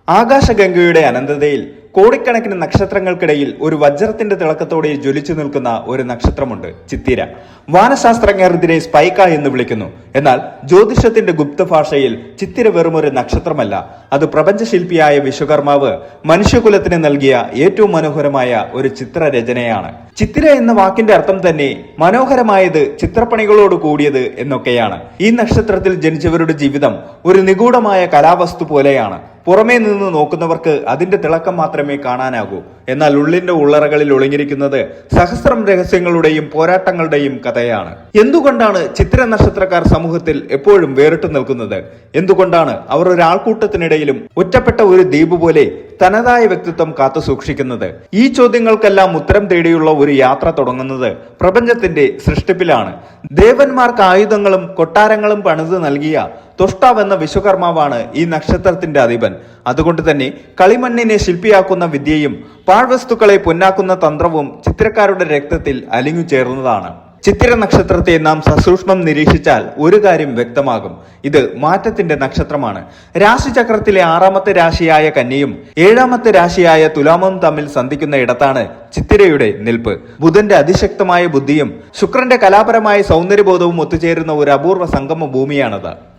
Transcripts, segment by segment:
ആകാശഗംഗയുടെ അനന്തതയിൽ കോടിക്കണക്കിന് നക്ഷത്രങ്ങൾക്കിടയിൽ ഒരു വജ്രത്തിന്റെ തിളക്കത്തോടെ ജ്വലിച്ചു നിൽക്കുന്ന ഒരു നക്ഷത്രമുണ്ട്, ചിത്തിര. വാനശാസ്ത്രജ്ഞർ ഇതിനെ സ്പൈക്ക എന്ന് വിളിക്കുന്നു. എന്നാൽ ജ്യോതിഷത്തിന്റെ ഗുപ്തഭാഷയിൽ ചിത്തിര വെറുമൊരു നക്ഷത്രമല്ല, അത് പ്രപഞ്ചശില്പിയായ വിശ്വകർമാവ് മനുഷ്യകുലത്തിന് നൽകിയ ഏറ്റവും മനോഹരമായ ഒരു ചിത്രരചനയാണ്. ചിത്തിര എന്ന വാക്കിന്റെ അർത്ഥം തന്നെ മനോഹരമായത്, ചിത്രപ്പണികളോട് കൂടിയത് എന്നൊക്കെയാണ്. ഈ നക്ഷത്രത്തിൽ ജനിച്ചവരുടെ ജീവിതം ഒരു നിഗൂഢമായ കലാവസ്തു പോലെയാണ്. പുറമേ നിന്ന് നോക്കുന്നവർക്ക് അതിന്റെ തിളക്കം മാത്രമേ കാണാനാകൂ. എന്നാൽ ഉള്ളിന്റെ ഉള്ളറകളിൽ ഒളിഞ്ഞിരിക്കുന്നത് സഹസ്രം രഹസ്യങ്ങളുടെയും പോരാട്ടങ്ങളുടെയും കഥയാണ്. എന്തുകൊണ്ടാണ് ചിത്തിര നക്ഷത്രക്കാർ സമൂഹത്തിൽ എപ്പോഴും വേറിട്ട് നിൽക്കുന്നത്? എന്തുകൊണ്ടാണ് അവർ ഒരാൾക്കൂട്ടത്തിനിടയിലും ഒറ്റപ്പെട്ട ഒരു ദ്വീപ് പോലെ തനതായ വ്യക്തിത്വം കാത്തു സൂക്ഷിക്കുന്നത്? ഈ ചോദ്യങ്ങൾക്കെല്ലാം ഉത്തരം തേടിയുള്ള ഒരു യാത്ര തുടങ്ങുന്നത് പ്രപഞ്ചത്തിന്റെ സൃഷ്ടിപ്പിലാണ്. ദേവന്മാർക്ക് ആയുധങ്ങളും കൊട്ടാരങ്ങളും പണിത് നൽകിയ തൊഷ്ടാവ് എന്ന വിശ്വകർമാവാണ് ഈ നക്ഷത്രത്തിന്റെ അധിപൻ. അതുകൊണ്ട് തന്നെ കളിമണ്ണിനെ ശില്പിയാക്കുന്ന വിദ്യയും പാഴ്വസ്തുക്കളെ പൊന്നാക്കുന്ന തന്ത്രവും ചിത്രക്കാരുടെ രക്തത്തിൽ അലിഞ്ഞു ചേർന്നതാണ്. ചിത്തിര നക്ഷത്രത്തെ നാം സസൂക്ഷ്മം നിരീക്ഷിച്ചാൽ ഒരു കാര്യം വ്യക്തമാകും: ഇത് മാറ്റത്തിന്റെ നക്ഷത്രമാണ്. രാശിചക്രത്തിലെ 6ാമത്തെ രാശിയായ കന്നിയും 7ാമത്തെ രാശിയായ തുലാമും തമ്മിൽ സന്ധിക്കുന്ന ഇടത്താണ് ചിത്തിരയുടെ നിൽപ്പ്. ബുധന്റെ അതിശക്തമായ ബുദ്ധിയും ശുക്രന്റെ കലാപരമായ സൗന്ദര്യബോധവും ഒത്തുചേരുന്ന ഒരു അപൂർവ സംഗമ ഭൂമിയാണത്.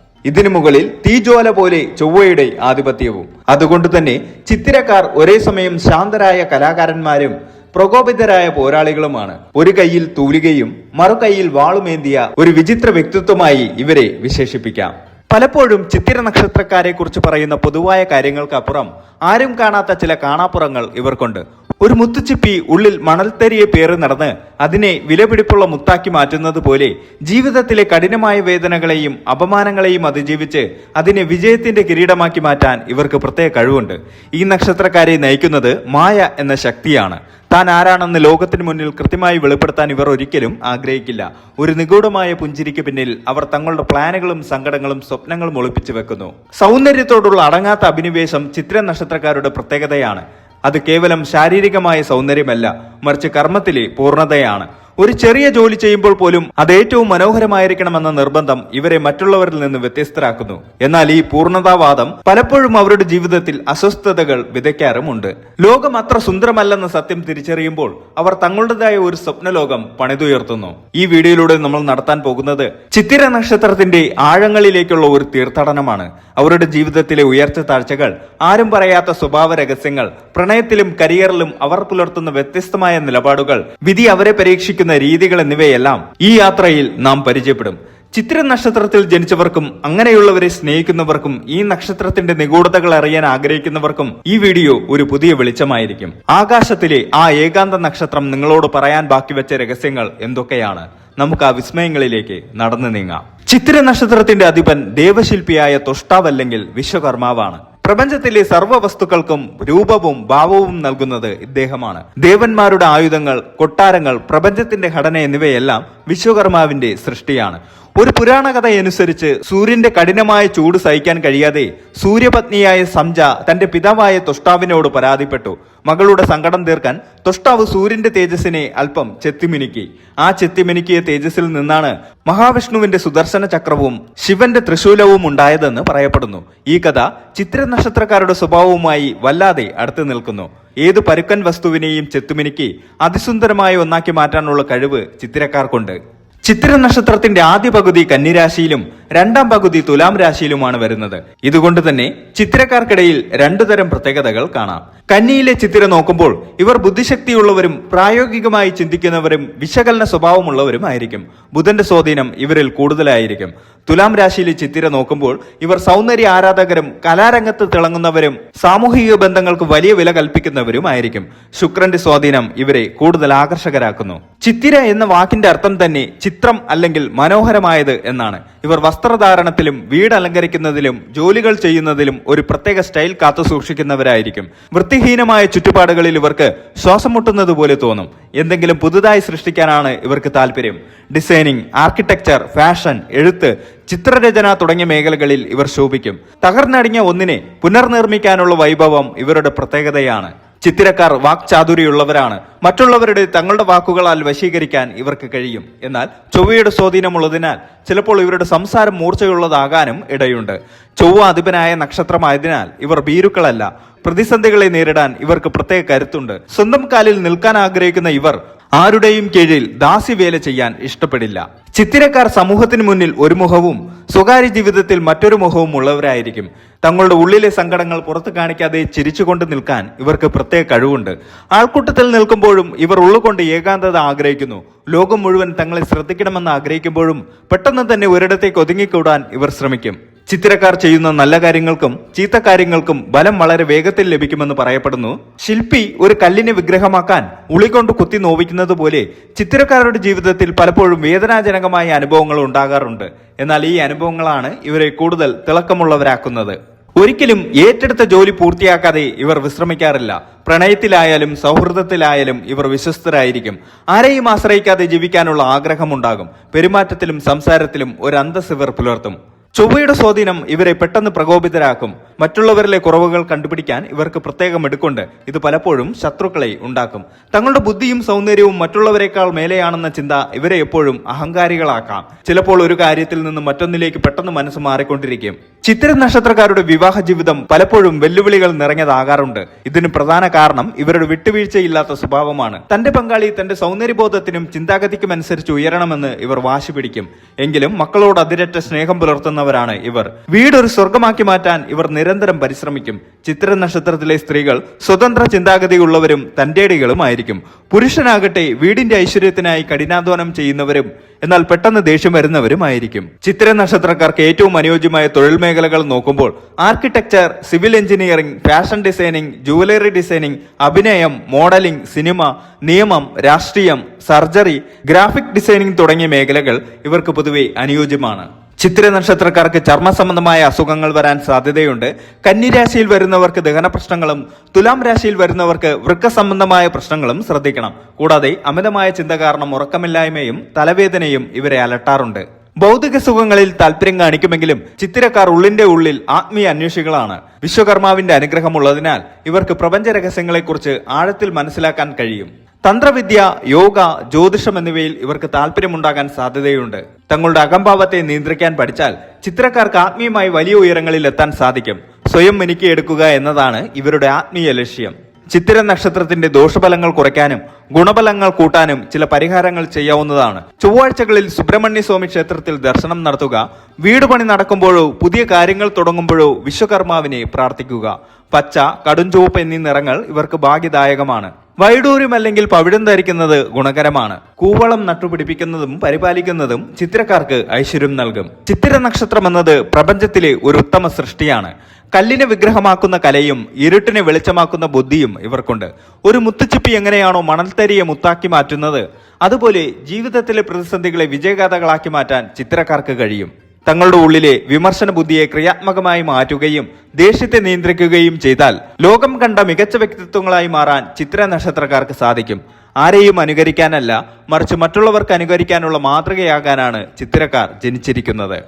ഇതിനു മുകളിൽ തീജ്വാല പോലെ ചൊവ്വയുടെ ആധിപത്യവും. അതുകൊണ്ട് തന്നെ ചിത്തിരക്കാർ ഒരേ സമയം ശാന്തരായ കലാകാരന്മാരും പ്രകോപിതരായ പോരാളികളുമാണ്. ഒരു കൈയിൽ തൂലികയും മറുകൈയിൽ വാളുമേന്തിയ ഒരു വിചിത്ര വ്യക്തിത്വമായി ഇവരെ വിശേഷിപ്പിക്കാം. പലപ്പോഴും ചിത്തിര നക്ഷത്രക്കാരെ കുറിച്ച് പറയുന്ന പൊതുവായ കാര്യങ്ങൾക്കപ്പുറം ആരും കാണാത്ത ചില കാണാപ്പുറങ്ങൾ ഇവർക്കുണ്ട്. ഒരു മുത്തുച്ചിപ്പി ഉള്ളിൽ മണൽത്തരിയെ പേറി നടന്ന് അതിനെ വിലപിടിപ്പുള്ള മുത്താക്കി മാറ്റുന്നത് പോലെ ജീവിതത്തിലെ കഠിനമായ വേദനകളെയും അപമാനങ്ങളെയും അതിജീവിച്ച് അതിനെ വിജയത്തിന്റെ കിരീടമാക്കി മാറ്റാൻ ഇവർക്ക് പ്രത്യേക കഴിവുണ്ട്. ഈ നക്ഷത്രക്കാരെ നയിക്കുന്നത് മായ എന്ന ശക്തിയാണ്. താൻ ആരാണെന്ന് ലോകത്തിന് മുന്നിൽ കൃത്യമായി വെളിപ്പെടുത്താൻ ഇവർ ഒരിക്കലും ആഗ്രഹിക്കില്ല. ഒരു നിഗൂഢമായ പുഞ്ചിരിക്ക് പിന്നിൽ അവർ തങ്ങളുടെ പ്ലാനുകളും സങ്കടങ്ങളും സ്വപ്നങ്ങളും ഒളിപ്പിച്ചു വെക്കുന്നു. സൗന്ദര്യത്തോടുള്ള അടങ്ങാത്ത അഭിനിവേശം ചിത്ര നക്ഷത്രക്കാരുടെ പ്രത്യേകതയാണ്. അത് കേവലം ശാരീരികമായ സൗന്ദര്യമല്ല, മറിച്ച് കർമ്മത്തിലെ പൂർണ്ണതയാണ്. ഒരു ചെറിയ ജോലി ചെയ്യുമ്പോൾ പോലും അത് ഏറ്റവും മനോഹരമായിരിക്കണമെന്ന നിർബന്ധം ഇവരെ മറ്റുള്ളവരിൽ നിന്ന് വ്യത്യസ്തരാക്കുന്നു. എന്നാൽ ഈ പൂർണ്ണതാവാദം പലപ്പോഴും അവരുടെ ജീവിതത്തിൽ അസ്വസ്ഥതകൾ വിതയ്ക്കാറുമുണ്ട്. ലോകം അത്ര സുന്ദരമല്ലെന്ന സത്യം തിരിച്ചറിയുമ്പോൾ അവർ തങ്ങളുടേതായ ഒരു സ്വപ്നലോകം പണിതുയർത്തുന്നു. ഈ വീഡിയോയിലൂടെ നമ്മൾ നടത്താൻ പോകുന്നത് ചിത്തിര നക്ഷത്രത്തിന്റെ ആഴങ്ങളിലേക്കുള്ള ഒരു തീർത്ഥാടനമാണ്. അവരുടെ ജീവിതത്തിലെ ഉയർച്ച താഴ്ചകൾ, ആരും പറയാത്ത സ്വഭാവ രഹസ്യങ്ങൾ, പ്രണയത്തിലും കരിയറിലും അവർ പുലർത്തുന്ന വ്യത്യസ്തമായ നിലപാടുകൾ, വിധി അവരെ പരീക്ഷിക്കുന്ന രീതികൾ എന്നിവയെല്ലാം ഈ യാത്രയിൽ നാം പരിചയപ്പെടും. ചിത്തിര നക്ഷത്രത്തിൽ ജനിച്ചവർക്കും അങ്ങനെയുള്ളവരെ സ്നേഹിക്കുന്നവർക്കും ഈ നക്ഷത്രത്തിന്റെ നിഗൂഢതകൾ അറിയാൻ ആഗ്രഹിക്കുന്നവർക്കും ഈ വീഡിയോ ഒരു പുതിയ വെളിച്ചമായിരിക്കും. ആകാശത്തിലെ ആ ഏകാന്ത നക്ഷത്രം നിങ്ങളോട് പറയാൻ ബാക്കി വെച്ച രഹസ്യങ്ങൾ എന്തൊക്കെയാണ്? നമുക്ക് ആ വിസ്മയങ്ങളിലേക്ക് നടന്നു നീങ്ങാം. ചിത്തിര നക്ഷത്രത്തിന്റെ അധിപൻ ദേവശില്പിയായ തൊഷ്ടാവല്ലെങ്കിൽ വിശ്വകർമാവാണ്. പ്രപഞ്ചത്തിലെ സർവ്വ വസ്തുക്കൾക്കും രൂപവും ഭാവവും നൽകുന്നത് ഇദ്ദേഹമാണ്. ദേവന്മാരുടെ ആയുധങ്ങൾ, കൊട്ടാരങ്ങൾ, പ്രപഞ്ചത്തിന്റെ ഘടന എന്നിവയെല്ലാം വിശ്വകർമാവിന്റെ സൃഷ്ടിയാണ്. ഒരു പുരാണ കഥയനുസരിച്ച് സൂര്യന്റെ കഠിനമായ ചൂട് സഹിക്കാൻ കഴിയാതെ സൂര്യപത്നിയായ സംജ തന്റെ പിതാവായ തൊഷ്ടാവിനോട് പരാതിപ്പെട്ടു. മകളുടെ സങ്കടം തീർക്കാൻ തൊഷ്ടാവ് സൂര്യന്റെ തേജസ്സിനെ അല്പം ചെത്തിമിനുക്കി. ആ ചെത്തിമിനുക്കിയ തേജസ്സിൽ നിന്നാണ് മഹാവിഷ്ണുവിന്റെ സുദർശന ചക്രവും ശിവന്റെ ത്രിശൂലവും ഉണ്ടായതെന്ന് പറയപ്പെടുന്നു. ഈ കഥ ചിത്ര നക്ഷത്രക്കാരുടെ സ്വഭാവവുമായി വല്ലാതെ അടുത്ത് നിൽക്കുന്നു. ഏത് പരുക്കൻ വസ്തുവിനെയും ചെത്തുമിനുക്കി അതിസുന്ദരമായ ഒന്നാക്കി മാറ്റാനുള്ള കഴിവ് ചിത്തിരക്കാർക്കുണ്ട്. ചിത്തിര നക്ഷത്രത്തിന്റെ ആദ്യ പകുതി കന്നിരാശിയിലും 2ാം പകുതി തുലാം രാശിയിലുമാണ് വരുന്നത്. ഇതുകൊണ്ട് തന്നെ ചിത്തിരക്കാർക്കിടയിൽ 2 തരം പ്രത്യേകതകൾ കാണാം. കന്നിയിലെ ചിത്തിര നോക്കുമ്പോൾ ഇവർ ബുദ്ധിശക്തിയുള്ളവരും പ്രായോഗികമായി ചിന്തിക്കുന്നവരും വിശകലന സ്വഭാവമുള്ളവരും ആയിരിക്കും. ബുധന്റെ സ്വാധീനം ഇവരിൽ കൂടുതലായിരിക്കും. തുലാം രാശിയിലെ ചിത്തിര നോക്കുമ്പോൾ ഇവർ സൗന്ദര്യ ആരാധകരും കലാരംഗത്ത് തിളങ്ങുന്നവരും സാമൂഹിക ബന്ധങ്ങൾക്ക് വലിയ വില കൽപ്പിക്കുന്നവരുമായിരിക്കും. ശുക്രന്റെ സ്വാധീനം ഇവരെ കൂടുതൽ ആകർഷകരാക്കുന്നു. ചിത്തിര എന്ന വാക്കിന്റെ അർത്ഥം തന്നെ ചിത്രം അല്ലെങ്കിൽ മനോഹരമായത് എന്നാണ്. ഇവർ വസ്ത്രധാരണത്തിലും വീട് അലങ്കരിക്കുന്നതിലും ജോലികൾ ചെയ്യുന്നതിലും ഒരു പ്രത്യേക സ്റ്റൈൽ കാത്തു സൂക്ഷിക്കുന്നവരായിരിക്കും. വൃത്തിഹീനമായ ചുറ്റുപാടുകളിൽ ഇവർക്ക് ശ്വാസം മുട്ടുന്നത് പോലെ തോന്നും. എന്തെങ്കിലും പുതുതായി സൃഷ്ടിക്കാനാണ് ഇവർക്ക് താല്പര്യം. ഡിസൈനിങ്, ആർക്കിടെക്ചർ, ഫാഷൻ, എഴുത്ത്, ചിത്രരചന തുടങ്ങിയ മേഖലകളിൽ ഇവർ ശോഭിക്കും. തകർന്നടിഞ്ഞ ഒന്നിനെ പുനർനിർമ്മിക്കാനുള്ള വൈഭവം ഇവരുടെ പ്രത്യേകതയാണ്. ചിത്തിരക്കാർ വാക്ചാതുര്യമുള്ളവരാണ്. മറ്റുള്ളവരുടെ തങ്ങളുടെ വാക്കുകളാൽ വശീകരിക്കാൻ ഇവർക്ക് കഴിയും. എന്നാൽ ചൊവ്വയുടെ സ്വാധീനമുള്ളതിനാൽ ചിലപ്പോൾ ഇവരുടെ സംസാരം മൂർച്ചയുള്ളതാകാനും ഇടയുണ്ട്. ചൊവ്വ അധിപനായ നക്ഷത്രമായതിനാൽ ഇവർ ഭീരുക്കളല്ല. പ്രതിസന്ധികളെ നേരിടാൻ ഇവർക്ക് പ്രത്യേക കരുത്തുണ്ട്. സ്വന്തം കാലിൽ നിൽക്കാൻ ആഗ്രഹിക്കുന്ന ഇവർ ആരുടെയും കീഴിൽ ദാസ്യവേല ചെയ്യാൻ ഇഷ്ടപ്പെടില്ല. ചിത്തിരക്കാർ സമൂഹത്തിന് മുന്നിൽ ഒരു മുഖവും സ്വകാര്യ ജീവിതത്തിൽ മറ്റൊരു മുഖവും ഉള്ളവരായിരിക്കും. തങ്ങളുടെ ഉള്ളിലെ സങ്കടങ്ങൾ പുറത്തു കാണിക്കാതെ ചിരിച്ചുകൊണ്ട് നിൽക്കാൻ ഇവർക്ക് പ്രത്യേക കഴിവുണ്ട്. ആൾക്കൂട്ടത്തിൽ നിൽക്കുമ്പോഴും ഇവർ ഉള്ളുകൊണ്ട് ഏകാന്തത ആഗ്രഹിക്കുന്നു. ലോകം മുഴുവൻ തങ്ങളെ ശ്രദ്ധിക്കണമെന്ന് ആഗ്രഹിക്കുമ്പോഴും പെട്ടെന്ന് തന്നെ ഒരിടത്തേക്ക് ഒതുങ്ങിക്കൂടാൻ ഇവർ ശ്രമിക്കും. ചിത്തിരക്കാർ ചെയ്യുന്ന നല്ല കാര്യങ്ങൾക്കും ചീത്ത കാര്യങ്ങൾക്കും ബലം വളരെ വേഗത്തിൽ ലഭിക്കുമെന്ന് പറയപ്പെടുന്നു. ശില്പി ഒരു കല്ലിനെ വിഗ്രഹമാക്കാൻ ഉളികൊണ്ട് കുത്തി നോവിക്കുന്നത് പോലെ ചിത്തിരക്കാരുടെ ജീവിതത്തിൽ പലപ്പോഴും വേദനാജനകമായ അനുഭവങ്ങൾ ഉണ്ടാകാറുണ്ട്. എന്നാൽ ഈ അനുഭവങ്ങളാണ് ഇവരെ കൂടുതൽ തിളക്കമുള്ളവരാക്കുന്നത്. ഒരിക്കലും ഏറ്റെടുത്ത ജോലി പൂർത്തിയാക്കാതെ ഇവർ വിശ്രമിക്കാറില്ല. പ്രണയത്തിലായാലും സൗഹൃദത്തിലായാലും ഇവർ വിശ്വസ്തരായിരിക്കും. ആരെയും ആശ്രയിക്കാതെ ജീവിക്കാനുള്ള ആഗ്രഹമുണ്ടാകും. പെരുമാറ്റത്തിലും സംസാരത്തിലും ഒരു അന്തസ് ഇവർ പുലർത്തും. ചൊവ്വയുടെ സ്വാധീനം ഇവരെ പെട്ടെന്ന് പ്രകോപിതരാക്കും. മറ്റുള്ളവരിലെ കുറവുകൾ കണ്ടുപിടിക്കാൻ ഇവർക്ക് പ്രത്യേകം എടുക്കുണ്ട്. ഇത് പലപ്പോഴും ശത്രുക്കളെ ഉണ്ടാക്കും. തങ്ങളുടെ ബുദ്ധിയും സൗന്ദര്യവും മറ്റുള്ളവരെക്കാൾ മേലെയാണെന്ന ചിന്ത ഇവരെ എപ്പോഴും അഹങ്കാരികളാക്കാം. ചിലപ്പോൾ ഒരു കാര്യത്തിൽ നിന്ന് മറ്റൊന്നിലേക്ക് പെട്ടെന്ന് മനസ്സ് മാറിക്കൊണ്ടിരിക്കും. ചിത്തിര നക്ഷത്രക്കാരുടെ വിവാഹ ജീവിതം പലപ്പോഴും വെല്ലുവിളികൾ നിറഞ്ഞതാകാറുണ്ട്. ഇതിന് പ്രധാന കാരണം ഇവരുടെ വിട്ടുവീഴ്ചയില്ലാത്ത സ്വഭാവമാണ്. തന്റെ പങ്കാളി തന്റെ സൗന്ദര്യബോധത്തിനും ചിന്താഗതിക്കും അനുസരിച്ച് ഉയരണമെന്ന് ഇവർ വാശി പിടിക്കും. എങ്കിലും മക്കളോട് അതിരറ്റ സ്നേഹം പുലർത്തുന്നവരാണ് ഇവർ. വീടൊരു സ്വർഗമാക്കി മാറ്റാൻ ഇവർ നിരന്തരം പരിശ്രമിക്കും. ചിത്തിര നക്ഷത്രത്തിലെ സ്ത്രീകൾ സ്വതന്ത്ര ചിന്താഗതിയുള്ളവരും തന്റേടികളുമായിരിക്കും. പുരുഷനാകട്ടെ വീടിന്റെ ഐശ്വര്യത്തിനായി കഠിനാധ്വാനം ചെയ്യുന്നവരും എന്നാൽ പെട്ടെന്ന് ദേഷ്യം വരുന്നവരുമായിരിക്കും. ചിത്തിര നക്ഷത്രക്കാർക്ക് ഏറ്റവും അനുയോജ്യമായ തൊഴിൽ മേഖലകൾ നോക്കുമ്പോൾ architecture, civil engineering, fashion designing, jewellery designing, അഭിനയം, മോഡലിംഗ്, സിനിമ, നിയമം, രാഷ്ട്രീയം, സർജറി, ഗ്രാഫിക് ഡിസൈനിങ് തുടങ്ങിയ മേഖലകൾ ഇവർക്ക് പൊതുവെ അനുയോജ്യമാണ്. ചിത്തിര നക്ഷത്രക്കാർക്ക് ചർമ്മ സംബന്ധമായ അസുഖങ്ങൾ വരാൻ സാധ്യതയുണ്ട്. കന്നിരാശിയിൽ വരുന്നവർക്ക് ദഹന പ്രശ്നങ്ങളും തുലാം രാശിയിൽ വരുന്നവർക്ക് വൃക്ക സംബന്ധമായ പ്രശ്നങ്ങളും ശ്രദ്ധിക്കണം. കൂടാതെ അമിതമായ ചിന്ത കാരണം ഉറക്കമില്ലായ്മയും തലവേദനയും ഇവരെ അലട്ടാറുണ്ട്. ഭൗതിക സുഖങ്ങളിൽ താല്പര്യം കാണിക്കുമെങ്കിലും ചിത്തിരക്കാർ ഉള്ളിന്റെ ഉള്ളിൽ ആത്മീയ അന്വേഷികളാണ്. വിശ്വകർമാവിന്റെ അനുഗ്രഹമുള്ളതിനാൽ ഇവർക്ക് പ്രപഞ്ച രഹസ്യങ്ങളെക്കുറിച്ച് ആഴത്തിൽ മനസ്സിലാക്കാൻ കഴിയും. തന്ത്രവിദ്യ, യോഗ, ജ്യോതിഷം എന്നിവയിൽ ഇവർക്ക് താല്പര്യമുണ്ടാകാൻ സാധ്യതയുണ്ട്. തങ്ങളുടെ അകംഭാവത്തെ നിയന്ത്രിക്കാൻ പഠിച്ചാൽ ചിത്രക്കാർക്ക് ആത്മീയമായി വലിയ ഉയരങ്ങളിൽ എത്താൻ സാധിക്കും. സ്വയം മിനുക്കിയെടുക്കുക എന്നതാണ് ഇവരുടെ ആത്മീയ ലക്ഷ്യം. ചിത്തിര നക്ഷത്രത്തിന്റെ ദോഷഫലങ്ങൾ കുറയ്ക്കാനും ഗുണഫലങ്ങൾ കൂട്ടാനും ചില പരിഹാരങ്ങൾ ചെയ്യാവുന്നതാണ്. ചൊവ്വാഴ്ചകളിൽ സുബ്രഹ്മണ്യ സ്വാമി ക്ഷേത്രത്തിൽ ദർശനം നടത്തുക. വീട് പണി നടക്കുമ്പോഴോ പുതിയ കാര്യങ്ങൾ തുടങ്ങുമ്പോഴോ വിശ്വകർമാവിനെ പ്രാർത്ഥിക്കുക. പച്ച, കടുംചുവപ്പ് എന്നീ നിറങ്ങൾ ഇവർക്ക് ഭാഗ്യദായകമാണ്. വൈഡൂര്യം അല്ലെങ്കിൽ പവിഴം ധരിക്കുന്നത് ഗുണകരമാണ്. കൂവളം നട്ടുപിടിപ്പിക്കുന്നതും പരിപാലിക്കുന്നതും ചിത്തിരക്കാർക്ക് ഐശ്വര്യം നൽകും. ചിത്തിര നക്ഷത്രം എന്നത് പ്രപഞ്ചത്തിലെ ഒരു ഉത്തമ സൃഷ്ടിയാണ്. കല്ലിനെ വിഗ്രഹമാക്കുന്ന കലയും ഇരുട്ടിനെ വെളിച്ചമാക്കുന്ന ബുദ്ധിയും ഇവർക്കുണ്ട്. ഒരു മുത്തുച്ചിപ്പി എങ്ങനെയാണോ മണൽത്തരിയെ മുത്താക്കി മാറ്റുന്നത്, അതുപോലെ ജീവിതത്തിലെ പ്രതിസന്ധികളെ വിജയഗാഥകളാക്കി മാറ്റാൻ ചിത്തിരക്കാർക്ക് കഴിയും. തങ്ങളുടെ ഉള്ളിലെ വിമർശന ബുദ്ധിയെ ക്രിയാത്മകമായി മാറ്റുകയും ദേഷ്യത്തെ നിയന്ത്രിക്കുകയും ചെയ്താൽ ലോകം കണ്ട മികച്ച വ്യക്തിത്വങ്ങളായി മാറാൻ ചിത്തിര നക്ഷത്രക്കാർക്ക് സാധിക്കും. ആരെയും അനുകരിക്കാനല്ല, മറിച്ച് മറ്റുള്ളവർക്ക് അനുകരിക്കാനുള്ള മാതൃകയാകാനാണ് ചിത്തിരക്കാർ ജനിച്ചിരിക്കുന്നത്.